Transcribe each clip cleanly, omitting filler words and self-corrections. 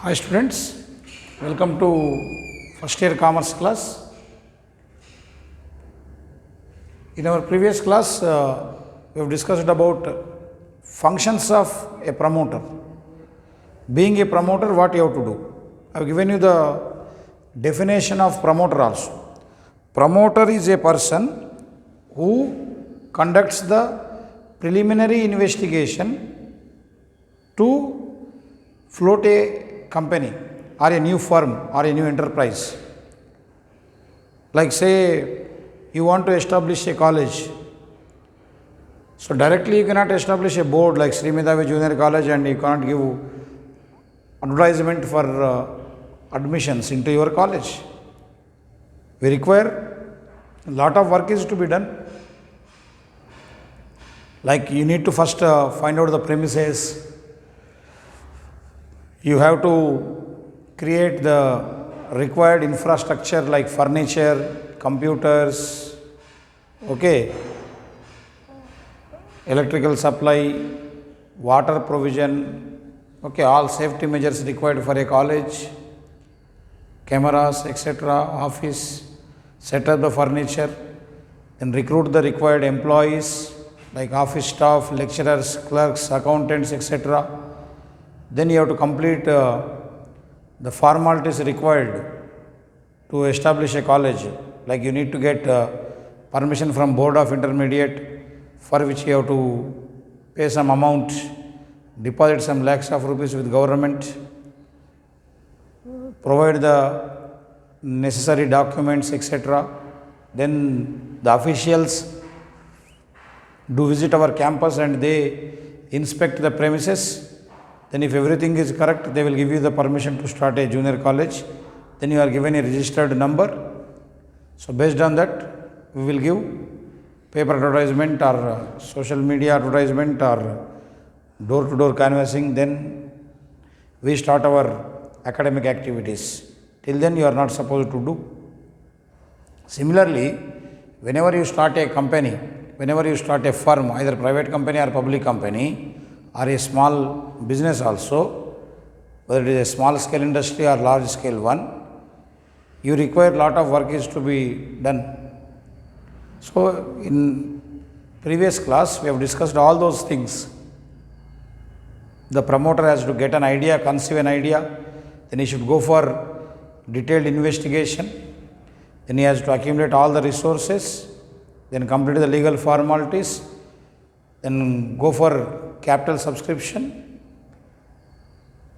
Hi students, welcome to first year commerce class. In our previous class, we have discussed about functions of a promoter. Being a promoter, what you have to do? I have given you the definition of promoter also. Promoter is a person who conducts the preliminary investigation to float a company or a new firm or a new enterprise. Like say you want to establish a college. So directly you cannot establish a board like Sri Medhavi Junior College and you cannot give advertisement for admissions into your college. We require a lot of work is to be done. Like you need to first find out the premises. You have to create the required infrastructure like furniture, computers, okay, electrical supply, water provision, okay, all safety measures required for a college, cameras, etc., office, set up the furniture, then recruit the required employees like office staff, lecturers, clerks, accountants, etc. Then you have to complete the formalities required to establish a college. Like you need to get permission from Board of Intermediate, for which you have to pay some amount, deposit some lakhs of rupees with government, provide the necessary documents, etc. Then the officials do visit our campus and they inspect the premises. Then if everything is correct, they will give you the permission to start a junior college. Then you are given a registered number. So based on that, we will give paper advertisement or social media advertisement or door-to-door canvassing. Then we start our academic activities. Till then you are not supposed to do. Similarly, whenever you start a company, whenever you start a firm, either private company or public company, or a small business also, whether it is a small scale industry or large scale one, you require lot of work is to be done. So in previous class we have discussed all those things. The promoter has to get an idea, conceive an idea, then he should go for detailed investigation, then he has to accumulate all the resources, then complete the legal formalities, then go for capital subscription,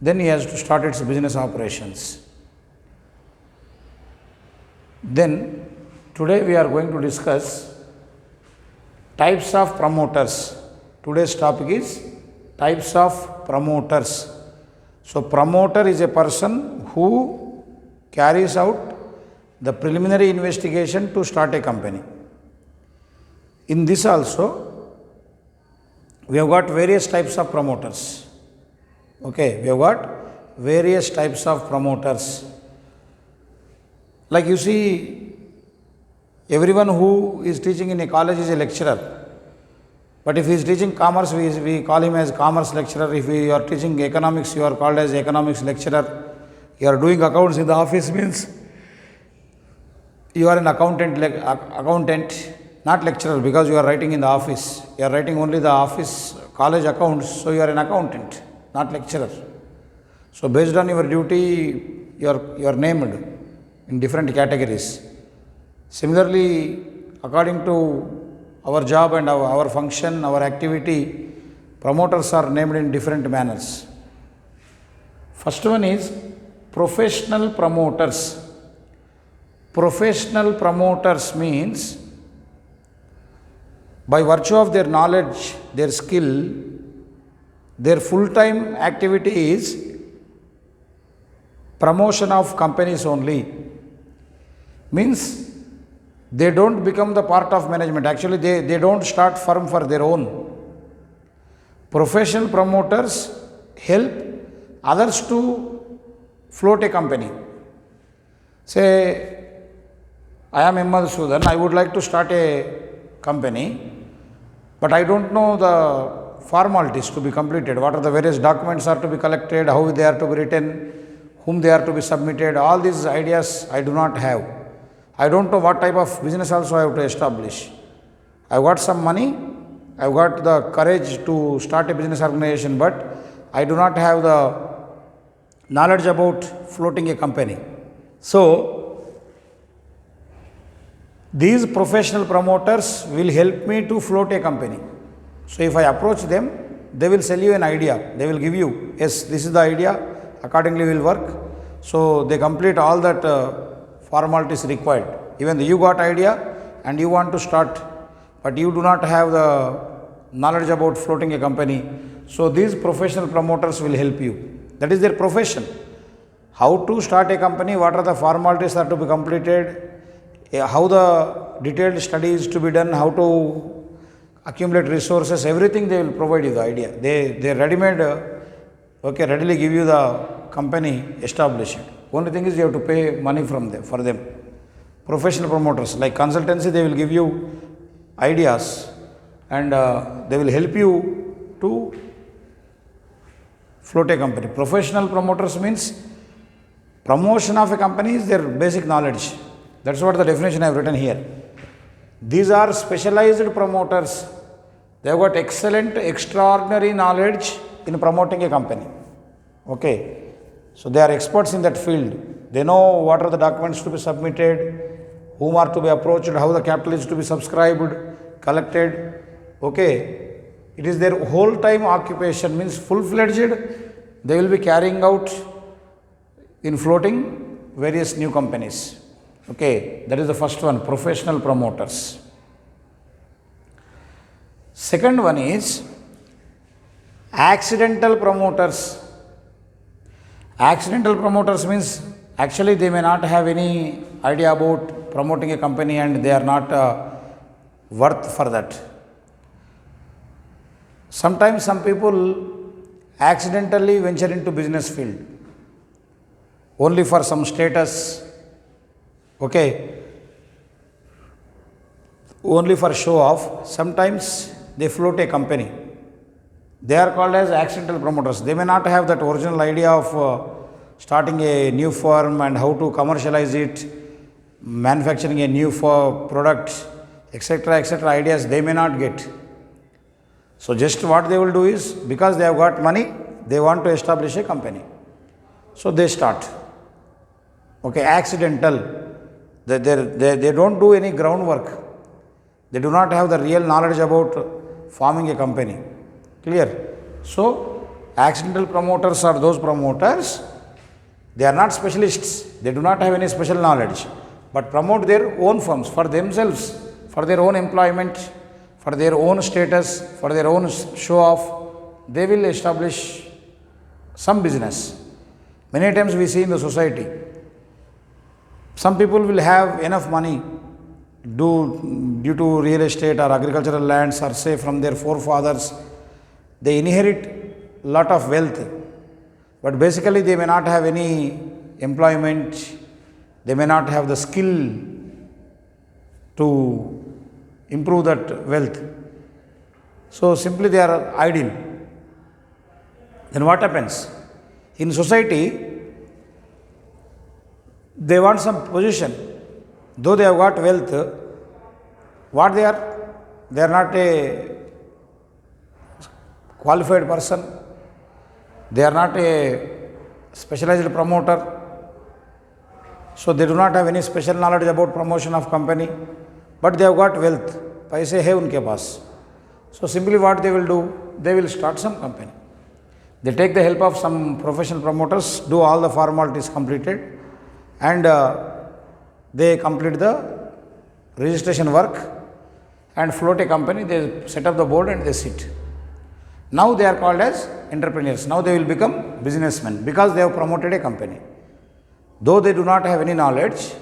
then he has to start its business operations. Then today we are going to discuss types of promoters. Today's topic is types of promoters. So promoter is a person who carries out the preliminary investigation to start a company. In this also we have got various types of promoters. Okay, we have got various types of promoters. Like you see, everyone who is teaching in a college is a lecturer. But if he is teaching commerce, we call him as commerce lecturer. If you are teaching economics, you are called as economics lecturer. You are doing accounts in the office means you are an accountant, not lecturer, because you are writing in the office. You are writing only the office college accounts, so you are an accountant, not lecturer. So based on your duty, you are named in different categories. Similarly, according to our job and our function, our activity, promoters are named in different manners. First one is professional promoters. Professional promoters means by virtue of their knowledge, their skill, their full-time activity is promotion of companies only. Means they don't become the part of management. Actually, they don't start firm for their own. Professional promoters help others to float a company. Say, I am M. Madhusudan, I would like to start a company, but I don't know the formalities to be completed, what are the various documents are to be collected, how they are to be written, whom they are to be submitted. All these ideas I do not have. I don't know what type of business also I have to establish. I've got some money, I've got the courage to start a business organization, but I do not have the knowledge about floating a company. So, these professional promoters will help me to float a company. So, if I approach them, they will sell you an idea. They will give you, yes, this is the idea, accordingly will work. So, they complete all that formalities required. Even you got idea and you want to start, but you do not have the knowledge about floating a company. So, these professional promoters will help you. That is their profession. How to start a company, what are the formalities that are to be completed, how the detailed study is to be done, how to accumulate resources, everything they will provide you the idea. They ready-made, readily give you the company, establish it. Only thing is you have to pay money from them, for them. Professional promoters, like consultancy, they will give you ideas and they will help you to float a company. Professional promoters means promotion of a company is their basic knowledge. That's what the definition I have written here. These are specialized promoters. They have got excellent, extraordinary knowledge in promoting a company. Okay. So they are experts in that field. They know what are the documents to be submitted, whom are to be approached, how the capital is to be subscribed, collected. Okay. It is their whole time occupation, means full-fledged. They will be carrying out in floating various new companies. Okay, that is the first one, professional promoters. Second one is accidental promoters. Accidental promoters means actually they may not have any idea about promoting a company and they are not worth for that. Sometimes some people accidentally venture into business field only for some status, okay, only for show off. Sometimes they float a company. They are called as accidental promoters. They may not have that original idea of starting a new firm and how to commercialize it, manufacturing a new product, etc., ideas they may not get. So just what they will do is, because they have got money, they want to establish a company. So they start. Okay, accidental. They don't do any groundwork. They do not have the real knowledge about forming a company. Clear? So, accidental promoters are those promoters. They are not specialists. They do not have any special knowledge, but promote their own firms for themselves, for their own employment, for their own status, for their own show off. They will establish some business. Many times we see in the society, some people will have enough money due to real estate or agricultural lands, or say from their forefathers, they inherit lot of wealth, but basically they may not have any employment, they may not have the skill to improve that wealth. So simply they are idle. Then what happens? In society, they want some position. Though they have got wealth, what they are? They are not a qualified person. They are not a specialized promoter. So they do not have any special knowledge about promotion of company, but they have got wealth. Paise hai unke paas. So simply what they will do? They will start some company. They take the help of some professional promoters, do all the formalities completed, and they complete the registration work and float a company. They set up the board and they sit. Now they are called as entrepreneurs. Now they will become businessmen because they have promoted a company. Though they do not have any knowledge,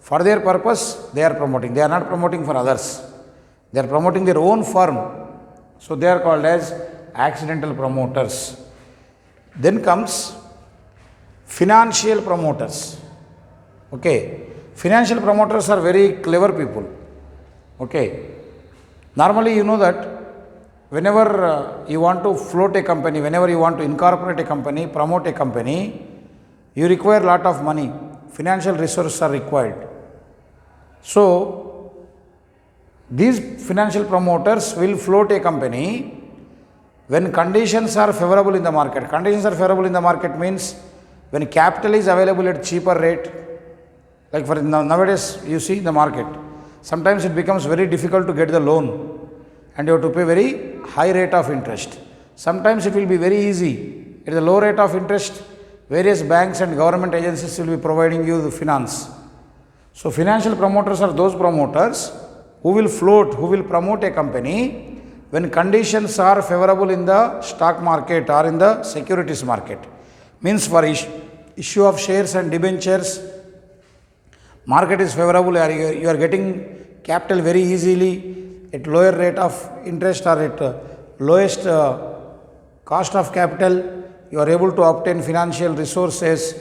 for their purpose they are promoting. They are not promoting for others. They are promoting their own firm. So they are called as accidental promoters. Then comes financial promoters. Okay. Financial promoters are very clever people. Okay. Normally you know that whenever you want to float a company, whenever you want to incorporate a company, promote a company, You require lot of money. Financial resources are required. So, these financial promoters will float a company when conditions are favorable in the market. Conditions are favorable in the market means when capital is available at cheaper rate. Like for nowadays, you see the market. Sometimes it becomes very difficult to get the loan and you have to pay very high rate of interest. Sometimes it will be very easy. At the low rate of interest, various banks and government agencies will be providing you the finance. So, financial promoters are those promoters who will float, who will promote a company when conditions are favorable in the stock market or in the securities market. Means for issue of shares and debentures, market is favorable, you are getting capital very easily at lower rate of interest or at lowest cost of capital, you are able to obtain financial resources.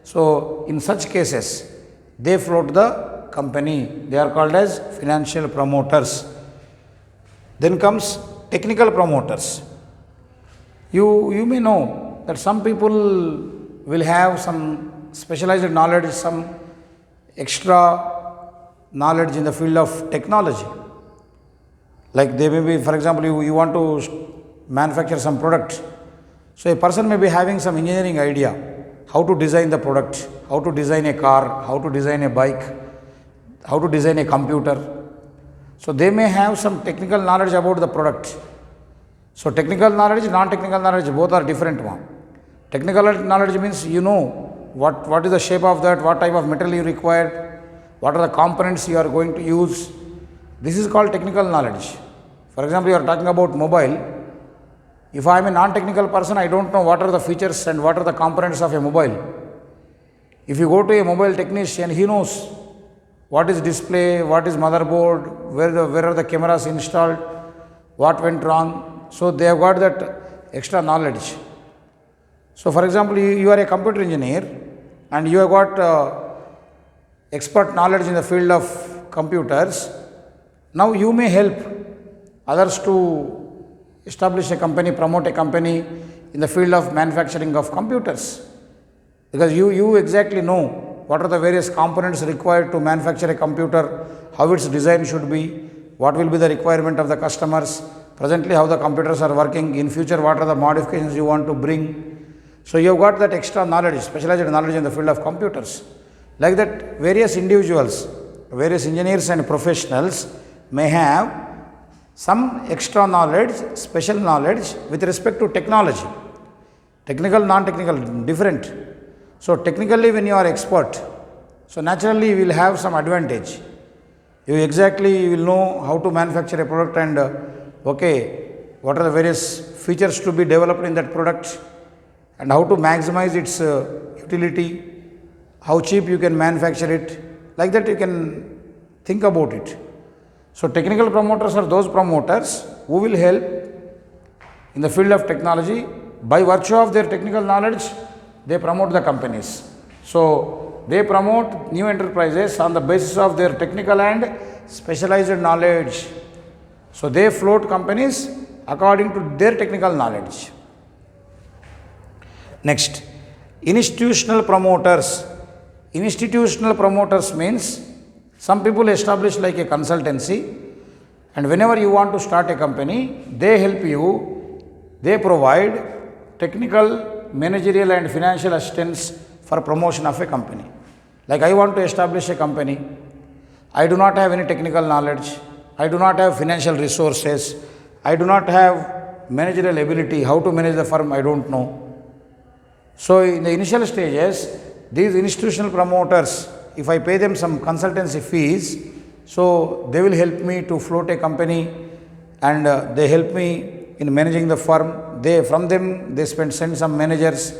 So, in such cases, they float the company. They are called as financial promoters. Then comes technical promoters. You may know that some people will have some specialized knowledge, some extra knowledge in the field of technology. Like they may be, for example, you want to manufacture some product. So, a person may be having some engineering idea, how to design the product, how to design a car, how to design a bike, how to design a computer. So, they may have some technical knowledge about the product. So, technical knowledge, non-technical knowledge, both are different one. Technical knowledge means you know what is the shape of that, what type of material you require, what are the components you are going to use. This is called technical knowledge. For example, you are talking about mobile. If I am a non-technical person, I don't know what are the features and what are the components of a mobile. If you go to a mobile technician, he knows what is display, what is motherboard, where are the cameras installed, what went wrong. So, they have got that extra knowledge. So, for example, you are a computer engineer and you have got expert knowledge in the field of computers. Now, you may help others to establish a company, promote a company in the field of manufacturing of computers. Because you exactly know what are the various components required to manufacture a computer, how its design should be, what will be the requirement of the customers, presently how the computers are working, in future what are the modifications you want to bring. So, you have got that extra knowledge, specialized knowledge in the field of computers. Like that, various individuals, various engineers and professionals may have some extra knowledge, special knowledge with respect to technology. Technical, non-technical, different. So, technically when you are expert, so naturally you will have some advantage. You will know how to manufacture a product and what are the various features to be developed in that product and how to maximize its utility, how cheap you can manufacture it. Like that you can think about it. So, technical promoters are those promoters who will help in the field of technology. By virtue of their technical knowledge, they promote the companies. So, they promote new enterprises on the basis of their technical and specialized knowledge. So, they float companies according to their technical knowledge. Next, institutional promoters. Institutional promoters means some people establish like a consultancy, and whenever you want to start a company, they help you, they provide technical, managerial and financial assistance for promotion of a company. Like I want to establish a company, I do not have any technical knowledge, I do not have financial resources, I do not have managerial ability, how to manage the firm I don't know. So, in the initial stages, these institutional promoters, if I pay them some consultancy fees, so they will help me to float a company and they help me in managing the firm. From them they send some managers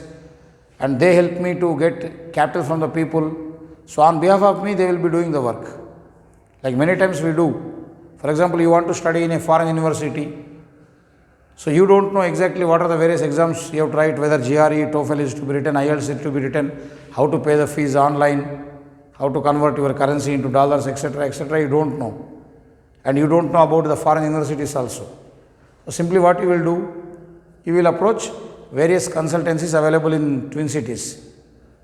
and they help me to get capital from the people. So, on behalf of me they will be doing the work. Like many times we do. For example, you want to study in a foreign university. So, you don't know exactly what are the various exams you have to write, whether GRE, TOEFL is to be written, IELTS is to be written, how to pay the fees online, how to convert your currency into dollars, etc., you don't know. And you don't know about the foreign universities also. So, simply what you will do, you will approach various consultancies available in Twin Cities.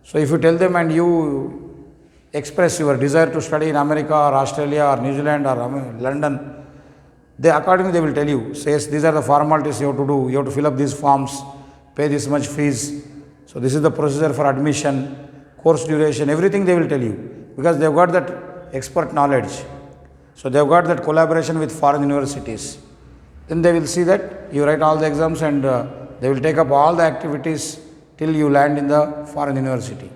So if you tell them and you express your desire to study in America or Australia or New Zealand or London, they accordingly they will tell you, says these are the formalities you have to do, you have to fill up these forms, pay this much fees. So this is the procedure for admission, course duration, everything they will tell you, because they have got that expert knowledge. So they have got that collaboration with foreign universities. Then they will see that you write all the exams and they will take up all the activities till you land in the foreign university.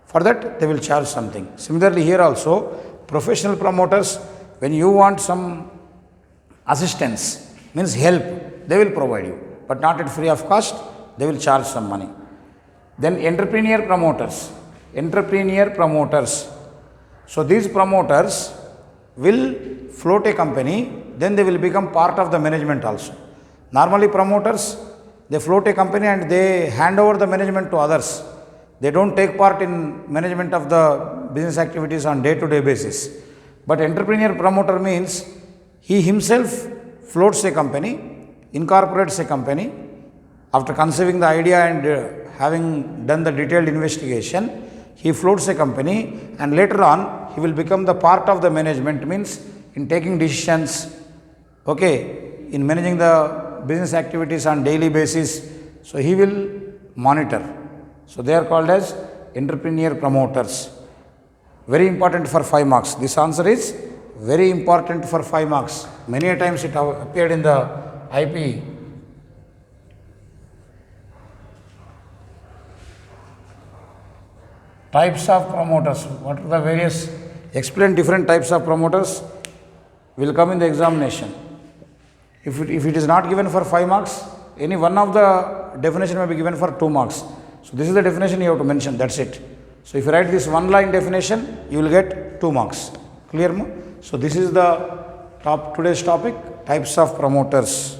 For that they will charge something. Similarly here also, professional promoters, when you want some assistance, means help, they will provide you, but not at free of cost, they will charge some money. Then entrepreneur promoters. So these promoters will float a company, then they will become part of the management also. Normally promoters, they float a company and they hand over the management to others. They don't take part in management of the business activities on day-to-day basis. But entrepreneur promoter means he himself floats a company, incorporates a company. After conceiving the idea and having done the detailed investigation, he floats a company and later on he will become the part of the management, means in taking decisions, okay, in managing the business activities on daily basis. So he will monitor. So they are called as entrepreneur promoters. Very important for 5 marks. This answer is very important for 5 marks. Many a times it appeared in the IP. Types of promoters. What are the various? Explain different types of promoters will come in the examination. If it is not given for 5 marks, any one of the definition may be given for 2 marks. So this is the definition you have to mention, that's it. So if you write this one line definition, you will get 2 marks. Clear? So this is the today's topic, types of promoters.